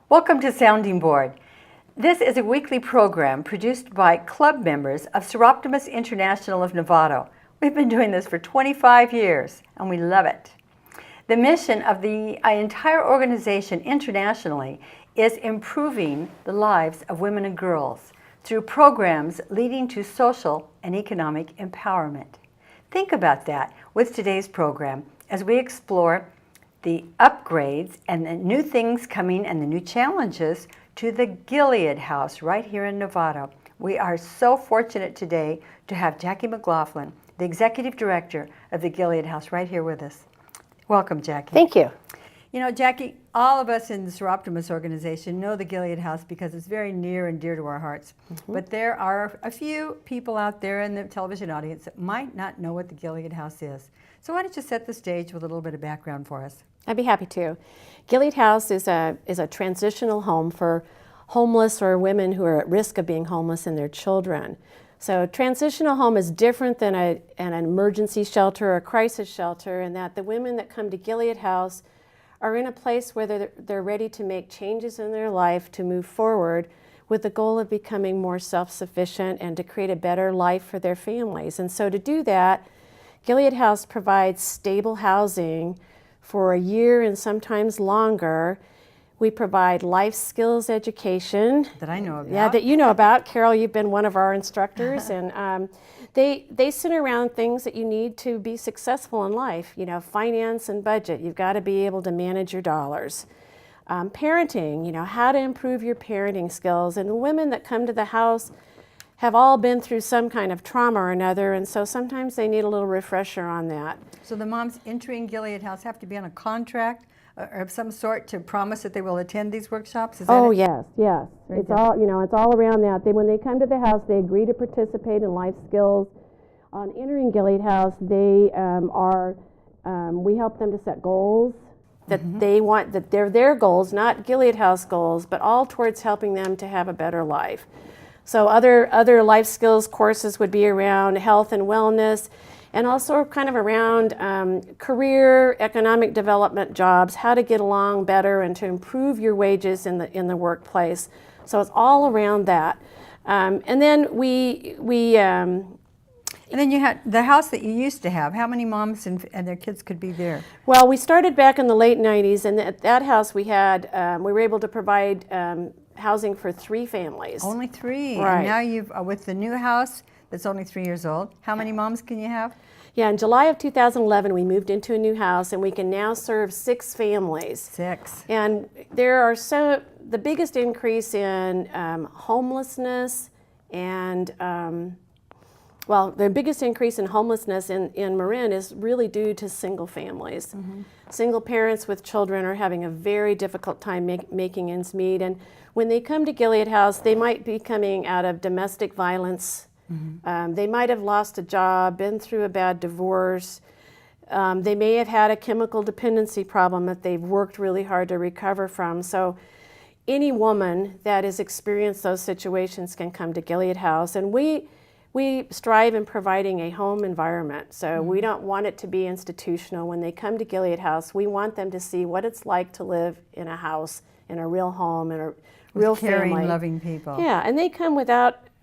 Welcome to Sounding Board. This is a weekly program produced by club members of Seroptimus International of Novato. We've been doing this for 25 years, and we love it. The mission of the entire organization internationally is improving the lives of women and girls through programs leading to social and economic empowerment. Think about that with today's program as we explore the upgrades and the new things coming and the new challenges to the Gilead House right here in Novato. We are so fortunate today to have Jacque MacLaughlin, the Executive Director of the Gilead House, right here with us. Welcome, Jacque. Thank you. You know, Jacque, all of us in the Seroptimus organization know the Gilead House because it's very near and dear to our hearts. But there are a few people out there in the television audience that might not know what the Gilead House is. So why don't you set the stage with a little bit of background for us? I'd be happy to. Gilead House is a transitional home for homeless or women who are at risk of being homeless and their children. So transitional home is different than an emergency shelter or a crisis shelter in that the women that come to Gilead House are in a place where they're ready to make changes in their life to move forward with the goal of becoming more self-sufficient and to create a better life for their families. And so to do that, Gilead House provides stable housing for a year and sometimes longer. We provide life skills education. That I know about. Yeah, that you know about. Carol, you've been one of our instructors. And they center around things that you need to be successful in life. You know, finance and budget. You've got to be able to manage your dollars. Parenting, you know, how to improve your parenting skills. And the women that come to the house have all been through some kind of trauma or another, and so sometimes they need a little refresher on that. So the moms entering Gilead House have to be on a contract or of some sort to promise that they will attend these workshops? Is that it? Yes. It's all, you know, it's all around that. When they come to the house, they agree to participate in life skills. On entering Gilead House, we help them to set goals that they want, that they're their goals, not Gilead House goals, but all towards helping them to have a better life. So other life skills courses would be around health and wellness, and also kind of around career, economic development, jobs, how to get along better and to improve your wages in the workplace. So it's all around that. And then and then you had the house that you used to have. How many moms and their kids could be there? Well, we started back in the late 90s, and at that house we were able to provide housing for 3 families. Only 3. Right. And now you've, with the new house that's only 3 years old, how many moms can you have? Yeah, in July of 2011, we moved into a new house, and we can now serve 6 families. 6. And there are the biggest increase in homelessness and, the biggest increase in homelessness in Marin is really due to single families. Single parents with children are having a very difficult time making ends meet. And when they come to Gilead House, they might be coming out of domestic violence. They might have lost a job, been through a bad divorce. They may have had a chemical dependency problem that they've worked really hard to recover from. So any woman that has experienced those situations can come to Gilead House. And we strive in providing a home environment. So we don't want it to be institutional. When they come to Gilead House, we want them to see what it's like to live in a house, in a real home, in a real caring, family. loving people. Yeah, and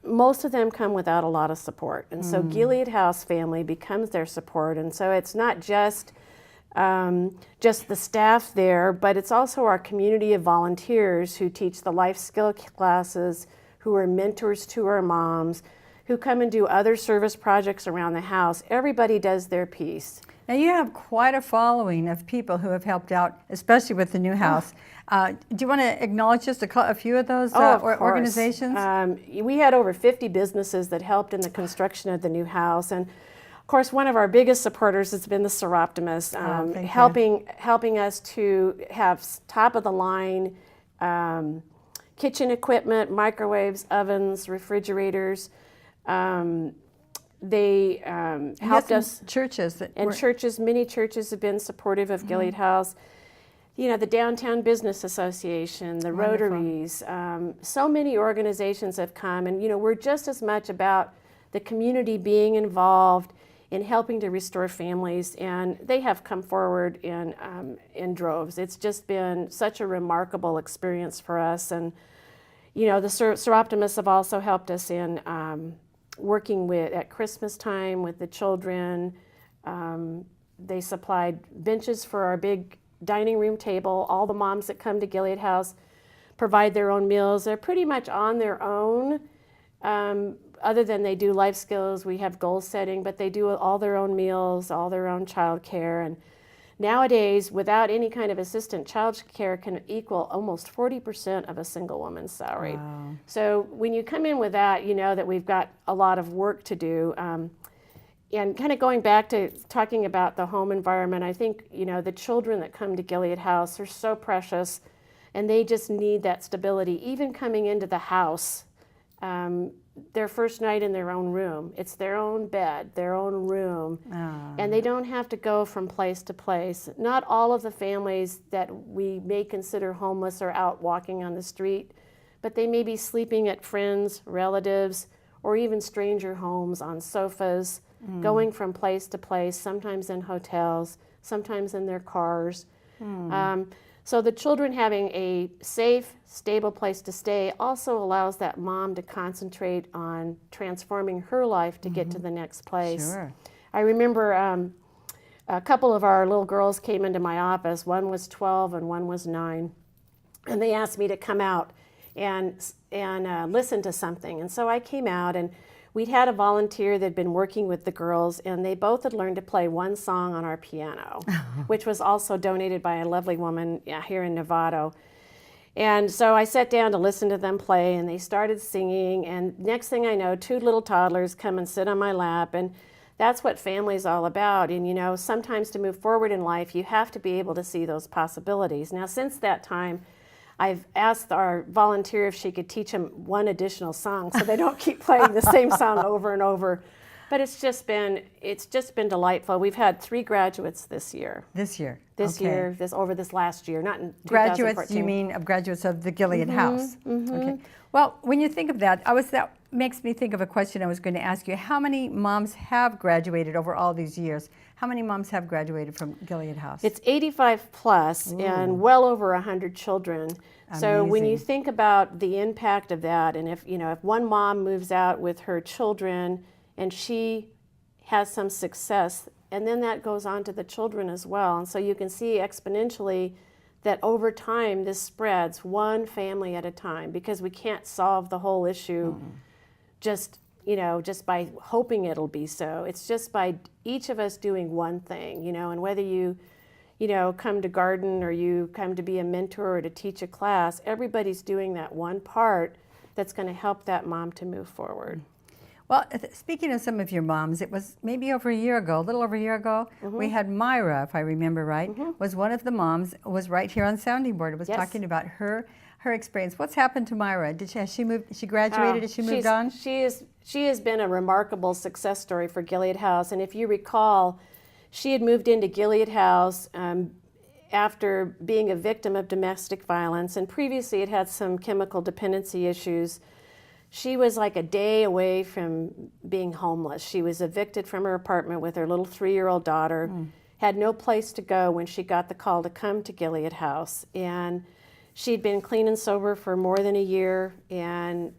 most of them come without a lot of support. And so Gilead House family becomes their support. And so it's not just the staff there, but it's also our community of volunteers who teach the life skill classes, who are mentors to our moms, who come and do other service projects around the house. Everybody does their piece. Now you have quite a following of people who have helped out, especially with the new house. Do you want to acknowledge just a few of those organizations? We had over 50 businesses that helped in the construction of the new house. And of course, one of our biggest supporters has been the Seroptimus, helping us to have top of the line kitchen equipment, microwaves, ovens, refrigerators. They helped us. Churches that And churches, many churches have been supportive of Gilead House. You know, the Downtown Business Association, the Wonderful. Rotaries, so many organizations have come, and you know, we're just as much about the community being involved in helping to restore families, and they have come forward in droves. It's just been such a remarkable experience for us, and you know, the Seroptimists have also helped us in working with at Christmas time with the children. They supplied benches for our big dining room table. All the moms that come to Gilead House provide their own meals. They're pretty much on their own, other than they do life skills. We have goal setting, but they do all their own meals, all their own child care. And nowadays, without any kind of assistant, child care can equal almost 40% of a single woman's salary. Wow. So when you come in with that, you know that we've got a lot of work to do. And kind of going back to talking about the home environment, I think, you know, the children that come to Gilead House are so precious, and they just need that stability. Even coming into the house, their first night in their own room, it's their own bed, their own room, and they don't have to go from place to place. Not all of the families that we may consider homeless are out walking on the street, but they may be sleeping at friends, relatives, or even stranger homes on sofas, going from place to place, sometimes in hotels, sometimes in their cars. So the children having a safe, stable place to stay also allows that mom to concentrate on transforming her life to get to the next place. Sure. I remember a couple of our little girls came into my office. One was 12 and one was 9. And they asked me to come out and listen to something. And so I came out, and we'd had a volunteer that had been working with the girls, and they both had learned to play one song on our piano, which was also donated by a lovely woman here in Novato. And so I sat down to listen to them play, and they started singing, and next thing I know, 2 little toddlers come and sit on my lap, and that's what family's all about. And you know, sometimes to move forward in life, you have to be able to see those possibilities. Now, since that time, I've asked our volunteer if she could teach them one additional song so they don't keep playing the same song over and over. But it's just been delightful. We've had 3 graduates this year. This year? This year, over this last year, not in 2014. Graduates, you mean of graduates of the Gilead House? Okay. Well, when you think of that, that makes me think of a question I was going to ask you. How many moms have graduated over all these years? How many moms have graduated from Gilead House? It's 85 plus and well over 100 children. So when you think about the impact of that, and if one mom moves out with her children and she has some success, and then that goes on to the children as well. And so you can see exponentially that over time this spreads one family at a time, because we can't solve the whole issue just by hoping it'll be so. It's just by each of us doing one thing, and whether you come to garden or you come to be a mentor or to teach a class, everybody's doing that one part that's going to help that mom to move forward. Well, speaking of some of your moms, it was maybe over a year ago, a little over a year ago, we had Myra, if I remember right, was one of the moms, was right here on the sounding board. It was talking about her experience. What's happened to Myra? Has she moved? She graduated? Has she moved on? She has been a remarkable success story for Gilead House. And if you recall, she had moved into Gilead House after being a victim of domestic violence, and previously had some chemical dependency issues. She was like a day away from being homeless. She was evicted from her apartment with her little 3-year-old daughter, had no place to go when she got the call to come to Gilead House. And she'd been clean and sober for more than a year. And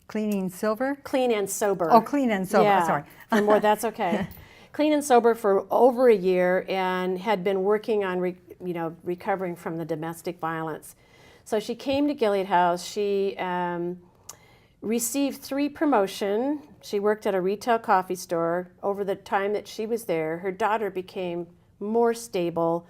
Cleaning silver? Clean and sober. Oh, clean and sober, yeah, sorry. for more, that's okay. Clean and sober for over a year, and had been working on recovering from the domestic violence. So she came to Gilead House. She received 3 promotion. She worked at a retail coffee store. Over the time that she was there, her daughter became more stable,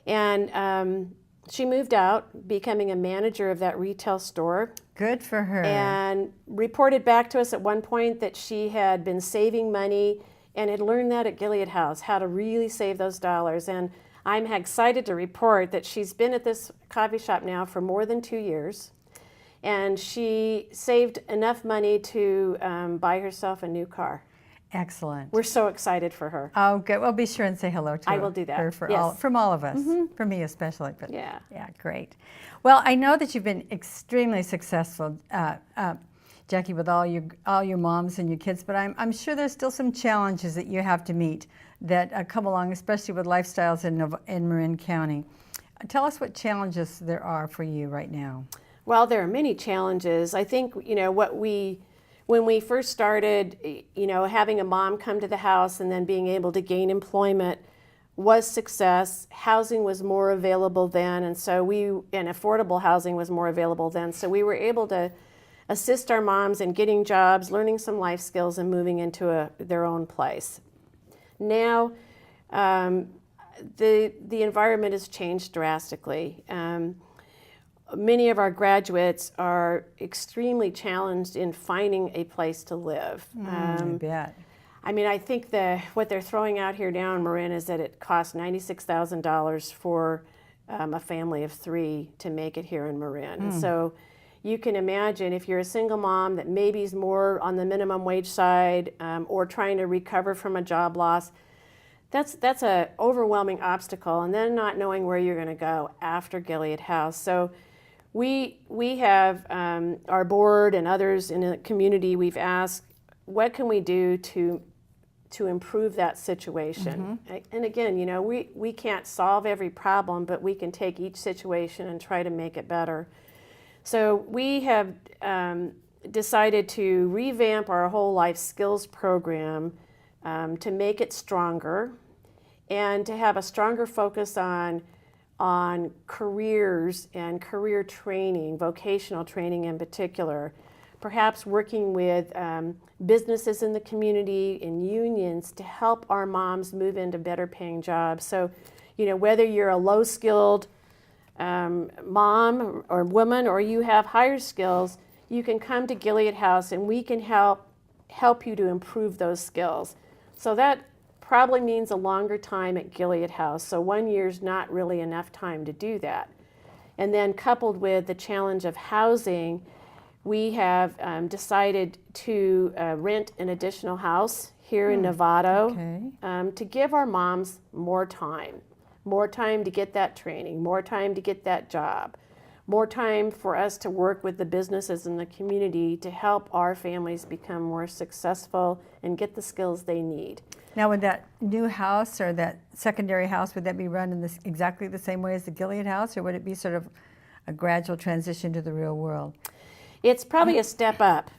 and she moved out, becoming a manager of that retail store. Good for her. And reported back to us at one point that she had been saving money and had learned that at Gilead House, how to really save those dollars. And I'm excited to report that she's been at this coffee shop now for more than 2 years. and she saved enough money to buy herself a new car. Excellent. We're so excited for her. Oh, good. Well, be sure and say hello to her. I will do that. Her from Yes. all of us, for me especially. But Yeah. yeah, great. Well, I know that you've been extremely successful, Jackie, with all your moms and your kids. But I'm sure there's still some challenges that you have to meet that come along, especially with lifestyles in Marin County. Tell us what challenges there are for you right now. Well, there are many challenges. I think, when we first started, having a mom come to the house and then being able to gain employment was success. Housing was more available then, and affordable housing was more available then. So we were able to assist our moms in getting jobs, learning some life skills, and moving into their own place. Now, the environment has changed drastically. Many of our graduates are extremely challenged in finding a place to live. I bet. I mean, I think what they're throwing out here now in Marin is that it costs $96,000 for a family of 3 to make it here in Marin. And so you can imagine if you're a single mom that maybe is more on the minimum wage side or trying to recover from a job loss, that's an overwhelming obstacle, and then not knowing where you're going to go after Gilead House. So we have our board and others in the community, we've asked, what can we do to improve that situation? And again, we can't solve every problem, but we can take each situation and try to make it better. So we have decided to revamp our whole life skills program to make it stronger and to have a stronger focus on careers and career training, vocational training in particular, perhaps working with businesses in the community and unions to help our moms move into better paying jobs. So, whether you're a low-skilled mom or woman or you have higher skills, you can come to Gilead House and we can help you to improve those skills. So that probably means a longer time at Gilead House. So 1 year's not really enough time to do that. And then coupled with the challenge of housing, we have decided to rent an additional house here in Novato to give our moms more time to get that training, more time to get that job, more time for us to work with the businesses in the community to help our families become more successful and get the skills they need. Now, would that new house or that secondary house, would that be run in exactly the same way as the Gilead House, or would it be sort of a gradual transition to the real world? It's probably a step up.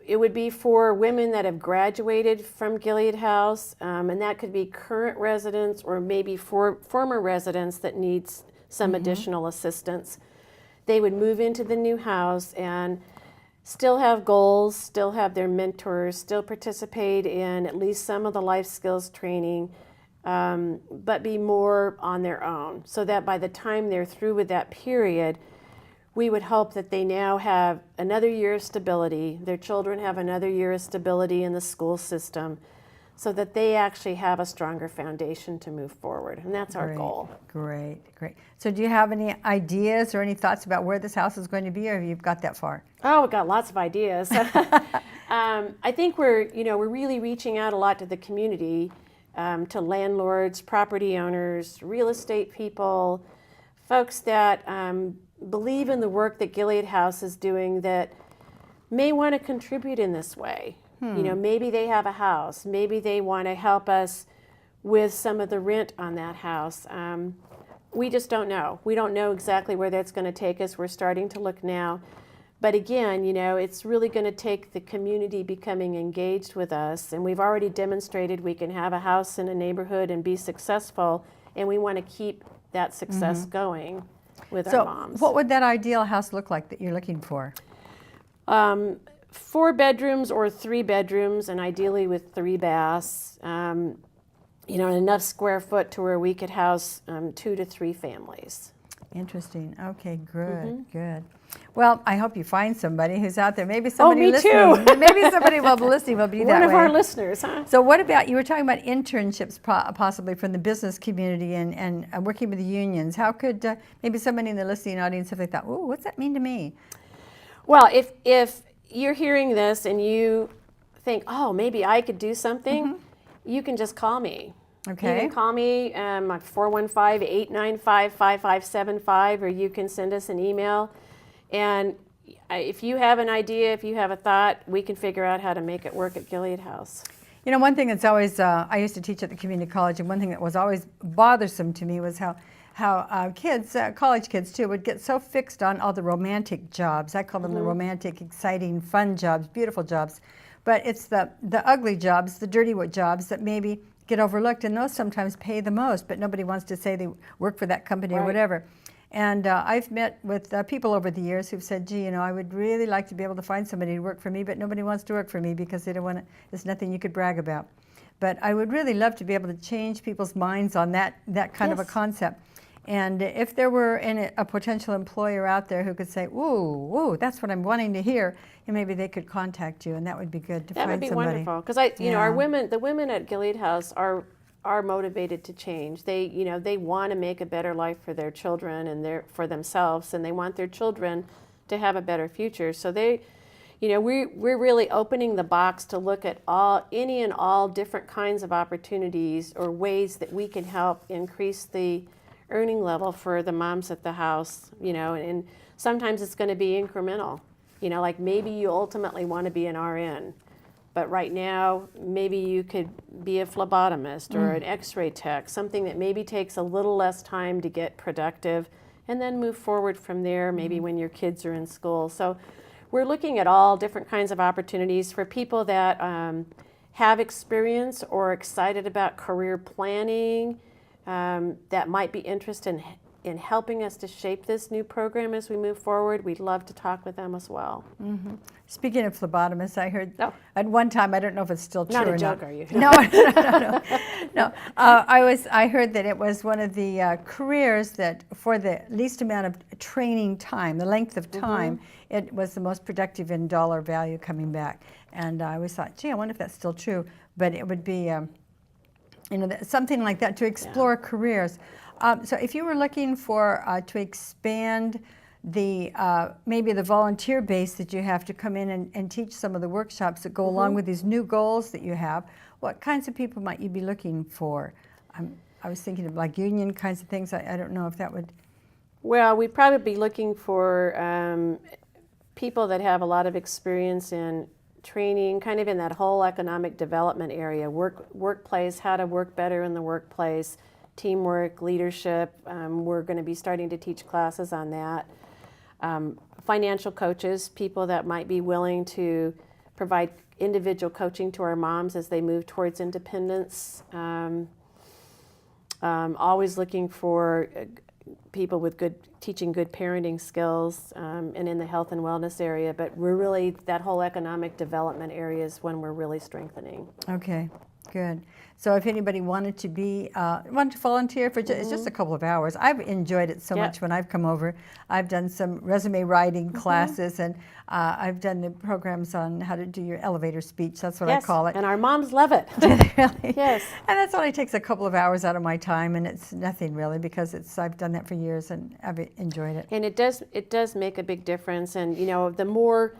It would be for women that have graduated from Gilead House, and that could be current residents or maybe former residents that need some additional assistance. They would move into the new house and still have goals, still have their mentors, still participate in at least some of the life skills training, but be more on their own, so that by the time they're through with that period, we would hope that they now have another year of stability, their children have another year of stability in the school system, so that they actually have a stronger foundation to move forward. And that's our goal. Great. So do you have any ideas or any thoughts about where this house is going to be, or have you got that far? Oh, we've got lots of ideas. I think we're really reaching out a lot to the community, to landlords, property owners, real estate people, folks that believe in the work that Gilead House is doing that may want to contribute in this way. Maybe they have a house. Maybe they want to help us with some of the rent on that house. We just don't know. We don't know exactly where that's going to take us. We're starting to look now. But again, it's really going to take the community becoming engaged with us. And we've already demonstrated we can have a house in a neighborhood and be successful. And we want to keep that success going with our moms. So what would that ideal house look like that you're looking for? 4 bedrooms or 3 bedrooms, and ideally with 3 baths, enough square foot to where we could house 2 to 3 families. Interesting. Okay, good. Well, I hope you find somebody who's out there. Maybe somebody listening. Too. Maybe somebody listening will be that way. One of our listeners, huh? So what about, you were talking about internships possibly from the business community and working with the unions. How could maybe somebody in the listening audience, if they thought, oh, what's that mean to me? Well, if you're hearing this and you think, oh, maybe I could do something, you can just call me. Okay. You can call me at 415-895-5575, or you can send us an email. And if you have an idea, if you have a thought, we can figure out how to make it work at Gilead House. You know, one thing that's always, I used to teach at the community college, and one thing that was always bothersome to me was how kids, college kids too, would get so fixed on all the romantic jobs. I call them the romantic, exciting, fun jobs, beautiful jobs. But it's the ugly jobs, the dirty jobs that maybe get overlooked, and those sometimes pay the most, but nobody wants to say they work for that company or whatever. And I've met with people over the years who've said, gee, you know, I would really like to be able to find somebody to work for me, but nobody wants to work for me because they don't want to, there's nothing you could brag about. But I would really love to be able to change people's minds on that kind of a concept. And if there were a potential employer out there who could say, ooh, that's what I'm wanting to hear, and maybe they could contact you, and that would be good to find somebody. That would be wonderful, because you know, the women at Gilead House are motivated to change. They want to make a better life for their children and for themselves, and they want their children to have a better future. So we're really opening the box to look at any and all different kinds of opportunities or ways that we can help increase the earning level for the moms at the house, and sometimes it's going to be incremental. Like maybe you ultimately want to be an RN, but right now maybe you could be a phlebotomist or an x-ray tech, something that maybe takes a little less time to get productive, and then move forward from there, maybe when your kids are in school. So we're looking at all different kinds of opportunities for people that have experience or excited about career planning, that might be interested in helping us to shape this new program as we move forward. We'd love to talk with them as well. Speaking of phlebotomists, I heard at one time, I don't know if it's still true or not. Not a joke, are you? No. I heard that it was one of the careers that, for the least amount of training time, the length of time, it was the most productive in dollar value coming back. And I always thought, gee, I wonder if that's still true. But it would be something like that to explore careers. So if you were looking for to expand the maybe the volunteer base that you have to come in and teach some of the workshops that go along with these new goals that you have, what kinds of people might you be looking for? I was thinking of like union kinds of things. I don't know if that would... Well, we'd probably be looking for people that have a lot of experience in training, kind of in that whole economic development area, workplace, how to work better in the workplace, teamwork, leadership. We're going to be starting to teach classes on that. Financial coaches, people that might be willing to provide individual coaching to our moms as they move towards independence. Always looking for people with teaching good parenting skills, and in the health and wellness area, but we're really, that whole economic development area is one we're really strengthening. Okay, good. So if anybody wanted to volunteer for it's just a couple of hours. I've enjoyed it so much when I've come over. I've done some resume writing classes, and I've done the programs on how to do your elevator speech. That's what I call it. And our moms love it. Really? Yes. And that's only takes a couple of hours out of my time, and it's nothing really, because I've done that for years and I've enjoyed it. And it does make a big difference. And the more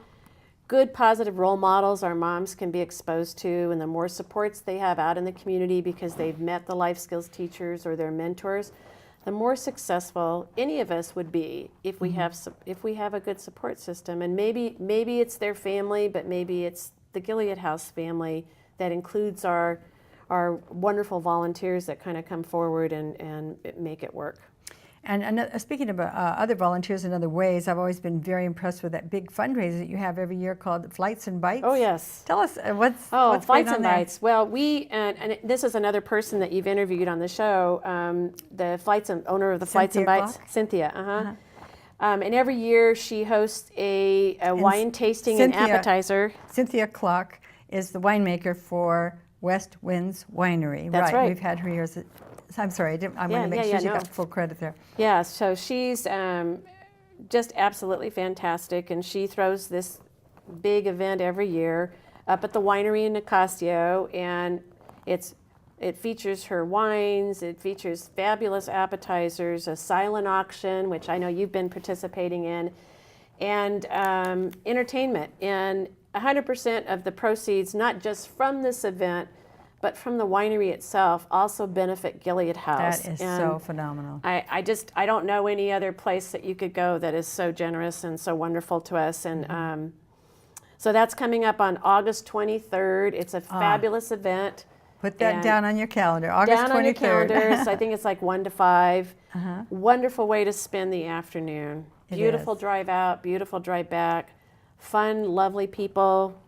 good positive role models our moms can be exposed to, and the more supports they have out in the community because they've met the life skills teachers or their mentors, the more successful any of us would be if we have a good support system. And maybe it's their family, but maybe it's the Gilead House family that includes our wonderful volunteers that kind of come forward and make it work. And speaking of other volunteers in other ways, I've always been very impressed with that big fundraiser that you have every year called Flights and Bites. Oh, yes. Tell us what's Flights and Bites. Well, and this is another person that you've interviewed on the show, the owner of the Flights and Bites, Cynthia. And every year she hosts a wine tasting and appetizer. Cynthia Clark is the winemaker for West Winds Winery. That's right. We've had her here. I'm sorry, I want to make sure she got full credit there. Yeah, so she's just absolutely fantastic, and she throws this big event every year up at the winery in Nicasio, and it features her wines, it features fabulous appetizers, a silent auction, which I know you've been participating in, and entertainment. And 100% of the proceeds, not just from this event, but from the winery itself, also benefit Gilead House. That is so phenomenal. I don't know any other place that you could go that is so generous and so wonderful to us. And so that's coming up on August 23rd. It's a fabulous event. Put that down on your calendar, August 23rd. Down on your calendars. I think it's like 1 to 5. Wonderful way to spend the afternoon. Beautiful drive out, beautiful drive back. Fun, lovely people.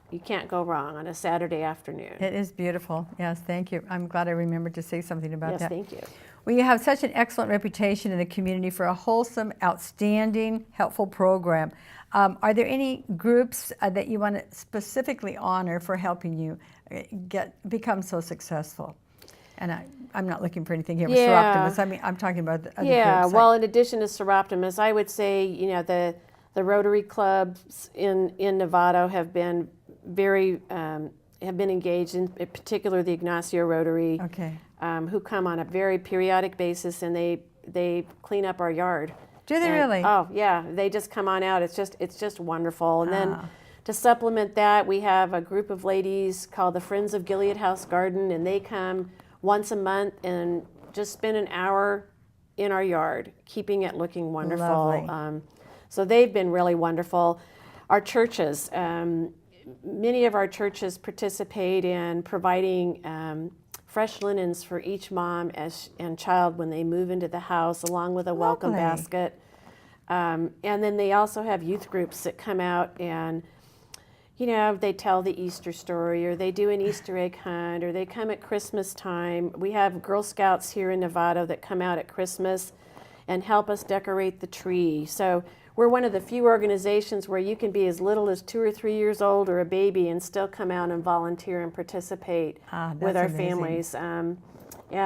You can't go wrong on a Saturday afternoon. It is beautiful. Yes, thank you. I'm glad I remembered to say something about that. Yes, thank you. Well, you have such an excellent reputation in the community for a wholesome, outstanding, helpful program. Are there any groups that you want to specifically honor for helping you become so successul? And I'm not looking for anything here with Seroptimus. I mean, I'm talking about the other groups. Yeah, well, in addition to Seroptimus, I would say, you know, the Rotary clubs in Novato have been very have been engaged, in particular the Ignacio Rotary, who come on a very periodic basis, and they clean up our yard. Do they really? Oh yeah, they just come on out. It's just wonderful. And then to supplement that, we have a group of ladies called the Friends of Gilead House Garden, and they come once a month and just spend an hour in our yard, keeping it looking wonderful. Lovely. So they've been really wonderful. Our churches, many of our churches participate in providing fresh linens for each mom and child when they move into the house, along with a welcome basket. And then they also have youth groups that come out and, you know, they tell the Easter story, or they do an Easter egg hunt, or they come at Christmas time. We have Girl Scouts here in Novato that come out at Christmas and help us decorate the tree. So we're one of the few organizations where you can be as little as 2 or 3 years old or a baby and still come out and volunteer and participate with our families. And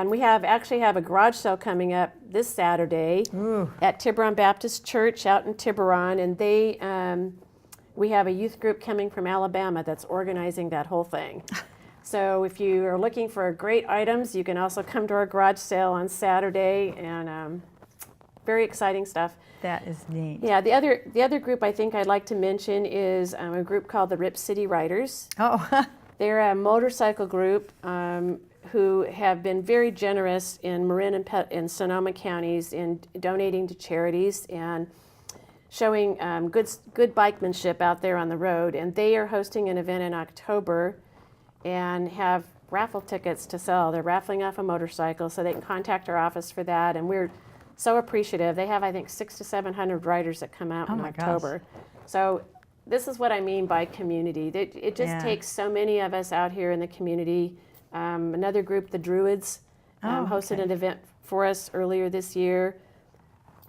we actually have a garage sale coming up this Saturday at Tiburon Baptist Church out in Tiburon, and we have a youth group coming from Alabama that's organizing that whole thing. So if you are looking for great items, you can also come to our garage sale on Saturday, and very exciting stuff. That is neat. Yeah, the other group I think I'd like to mention is a group called the Rip City Riders. Oh. They're a motorcycle group who have been very generous in Marin and Sonoma counties in donating to charities and showing good bikemanship out there on the road. And they are hosting an event in October and have raffle tickets to sell. They're raffling off a motorcycle, so they can contact our office for that. And we're so appreciative. They have, I think, 600 to 700 riders that come out in October. Gosh. So this is what I mean by community. It just takes so many of us out here in the community. Another group, the Druids, hosted an event for us earlier this year.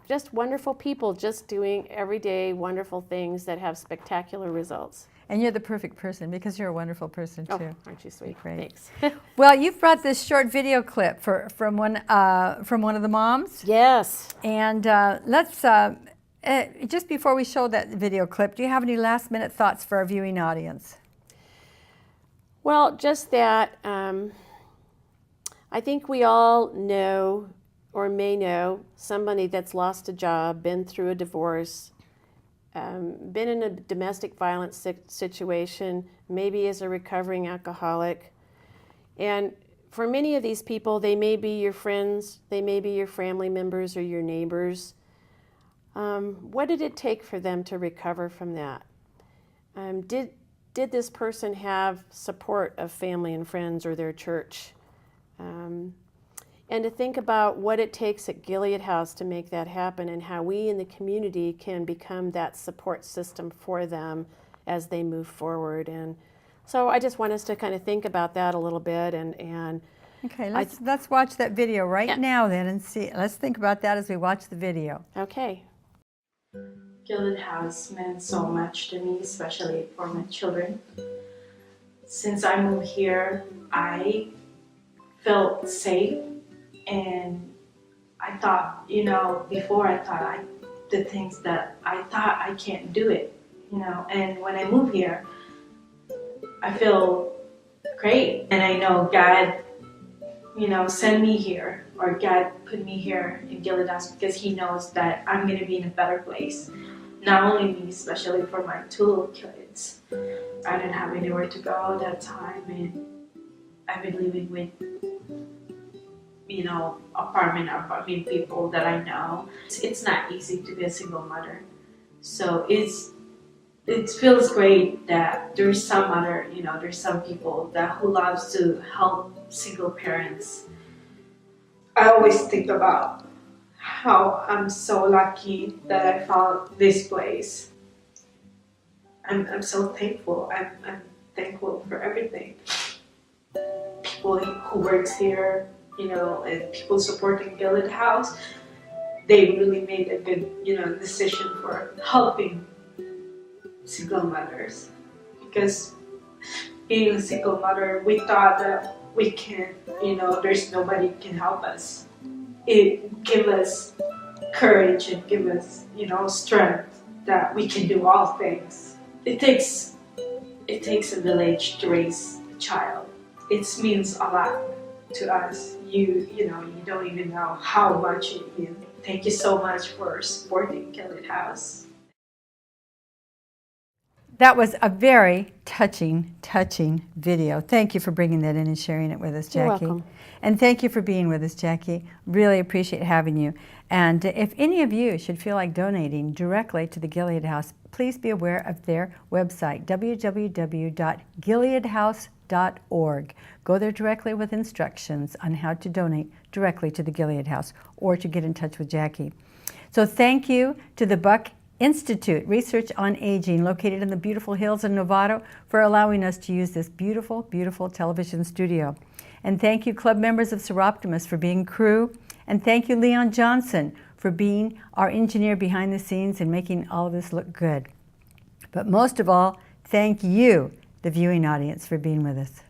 Just wonderful people just doing everyday wonderful things that have spectacular results. And you're the perfect person because you're a wonderful person too. Oh, aren't you sweet? Great. Thanks. Well, you've brought this short video clip from one of the moms. Yes. And let's just before we show that video clip, do you have any last-minute thoughts for our viewing audience? Well, just that I think we all know or may know somebody that's lost a job, been through a divorce, been in a domestic violence situation, maybe as a recovering alcoholic. And for many of these people, they may be your friends, they may be your family members or your neighbors. What did it take for them to recover from that? Did this person have support of family and friends or their church? And to think about what it takes at Gilead House to make that happen, and how we in the community can become that support system for them as they move forward. And so I just want us to kind of think about that a little bit. And okay, let's watch that video right now then and see. Let's think about that as we watch the video. Okay. Gilead House meant so much to me, especially for my children. Since I moved here, I felt safe, and I thought, before I thought I did things that I thought I can't do it, and when I moved here, I feel great, and I know God, sent me here, or God put me here in Gilead House because He knows that I'm going to be in a better place. not only me, especially for my two little kids. I didn't have anywhere to go that time, and I've been living with, apartment people that I know. It's not easy to be a single mother. So it feels great that there's there's some people who loves to help single parents. I always think about how I'm so lucky that I found this place. I'm so thankful. I'm thankful for everything. People who works here, and people supporting Gilead House, they really made a good, decision for helping single mothers. Because being a single mother, we thought that we can, there's nobody can help us. It give us courage and give us, strength that we can do all things. It takes a village to raise a child. It means a lot to us. You don't even know how much it means. Thank you so much for supporting Gilead House. That was a very touching video. Thank you for bringing that in and sharing it with us, Jackie. You're welcome. And thank you for being with us, Jackie. Really appreciate having you. And if any of you should feel like donating directly to the Gilead House, please be aware of their website, www.gileadhouse.org. Go there directly with instructions on how to donate directly to the Gilead House or to get in touch with Jackie. So thank you to the Buck Institute, Research on Aging, located in the beautiful hills of Novato, for allowing us to use this beautiful, beautiful television studio. And thank you, club members of Seroptimus, for being crew. And thank you, Leon Johnson, for being our engineer behind the scenes and making all of this look good. But most of all, thank you, the viewing audience, for being with us.